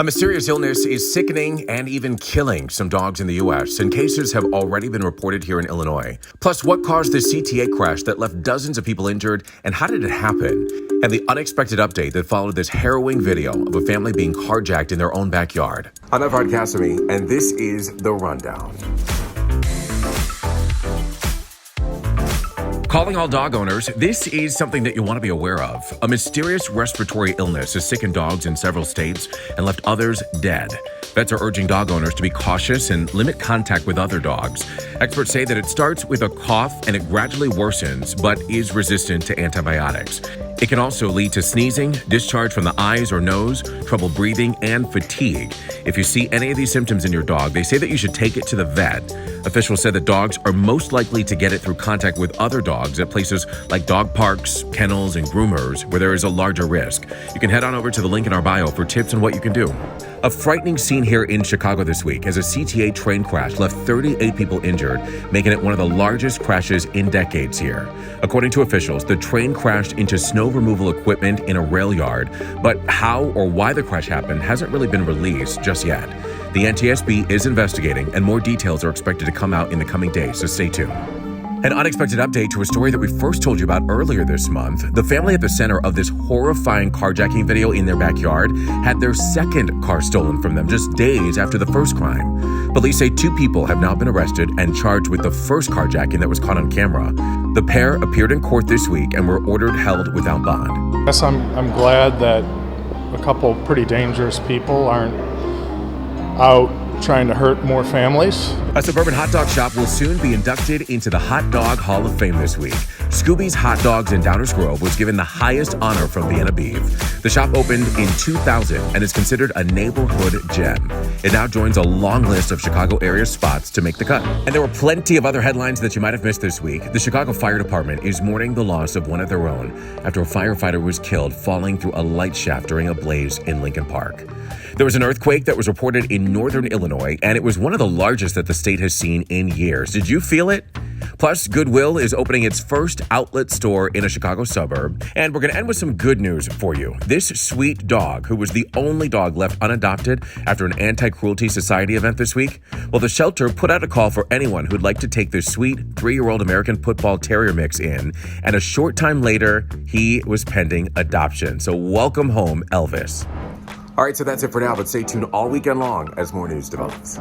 A mysterious illness is sickening and even killing some dogs in the U.S., and cases have already been reported here in Illinois. Plus, what caused this CTA crash that left dozens of people injured, and how did it happen? And the unexpected update that followed this harrowing video of a family being carjacked in their own backyard. I'm Evrod Cassimy, and this is The Rundown. Calling all dog owners, this is something that you want to be aware of. A mysterious respiratory illness has sickened dogs in several states and left others dead. Vets are urging dog owners to be cautious and limit contact with other dogs. Experts say that it starts with a cough and it gradually worsens, but is resistant to antibiotics. It can also lead to sneezing, discharge from the eyes or nose, trouble breathing, and fatigue. If you see any of these symptoms in your dog, they say that you should take it to the vet. Officials said that dogs are most likely to get it through contact with other dogs at places like dog parks, kennels, and groomers, where there is a larger risk. You can head on over to the link in our bio for tips on what you can do. A frightening scene here in Chicago this week as a CTA train crash left 38 people injured, making it one of the largest crashes in decades here. According to officials, the train crashed into snow removal equipment in a rail yard, but how or why the crash happened hasn't really been released just yet. The NTSB is investigating, and more details are expected to come out in the coming days, so stay tuned. An unexpected update to a story that we first told you about earlier this month. The family at the center of this horrifying carjacking video in their backyard had their second car stolen from them just days after the first crime. Police say 2 people have now been arrested and charged with the first carjacking that was caught on camera. The pair appeared in court this week and were ordered held without bond. Yes, I'm glad that a couple pretty dangerous people aren't out trying to hurt more families. A suburban hot dog shop will soon be inducted into the Hot Dog Hall of Fame this week. Scooby's Hot Dogs in Downers Grove was given the highest honor from Vienna Beef. The shop opened in 2000 and is considered a neighborhood gem. It now joins a long list of Chicago area spots to make the cut. And there were plenty of other headlines that you might have missed this week. The Chicago Fire Department is mourning the loss of one of their own after a firefighter was killed falling through a light shaft during a blaze in Lincoln Park. There was an earthquake that was reported in northern Illinois, and it was one of the largest that the state has seen in years. Did you feel it? Plus, Goodwill is opening its first outlet store in a Chicago suburb. And we're going to end with some good news for you. This sweet dog, who was the only dog left unadopted after an anti-cruelty society event this week, well, the shelter put out a call for anyone who'd like to take this sweet 3-year-old American Football Terrier mix in. And a short time later, he was pending adoption. So welcome home, Elvis. All right, so that's it for now, but stay tuned all weekend long as more news develops.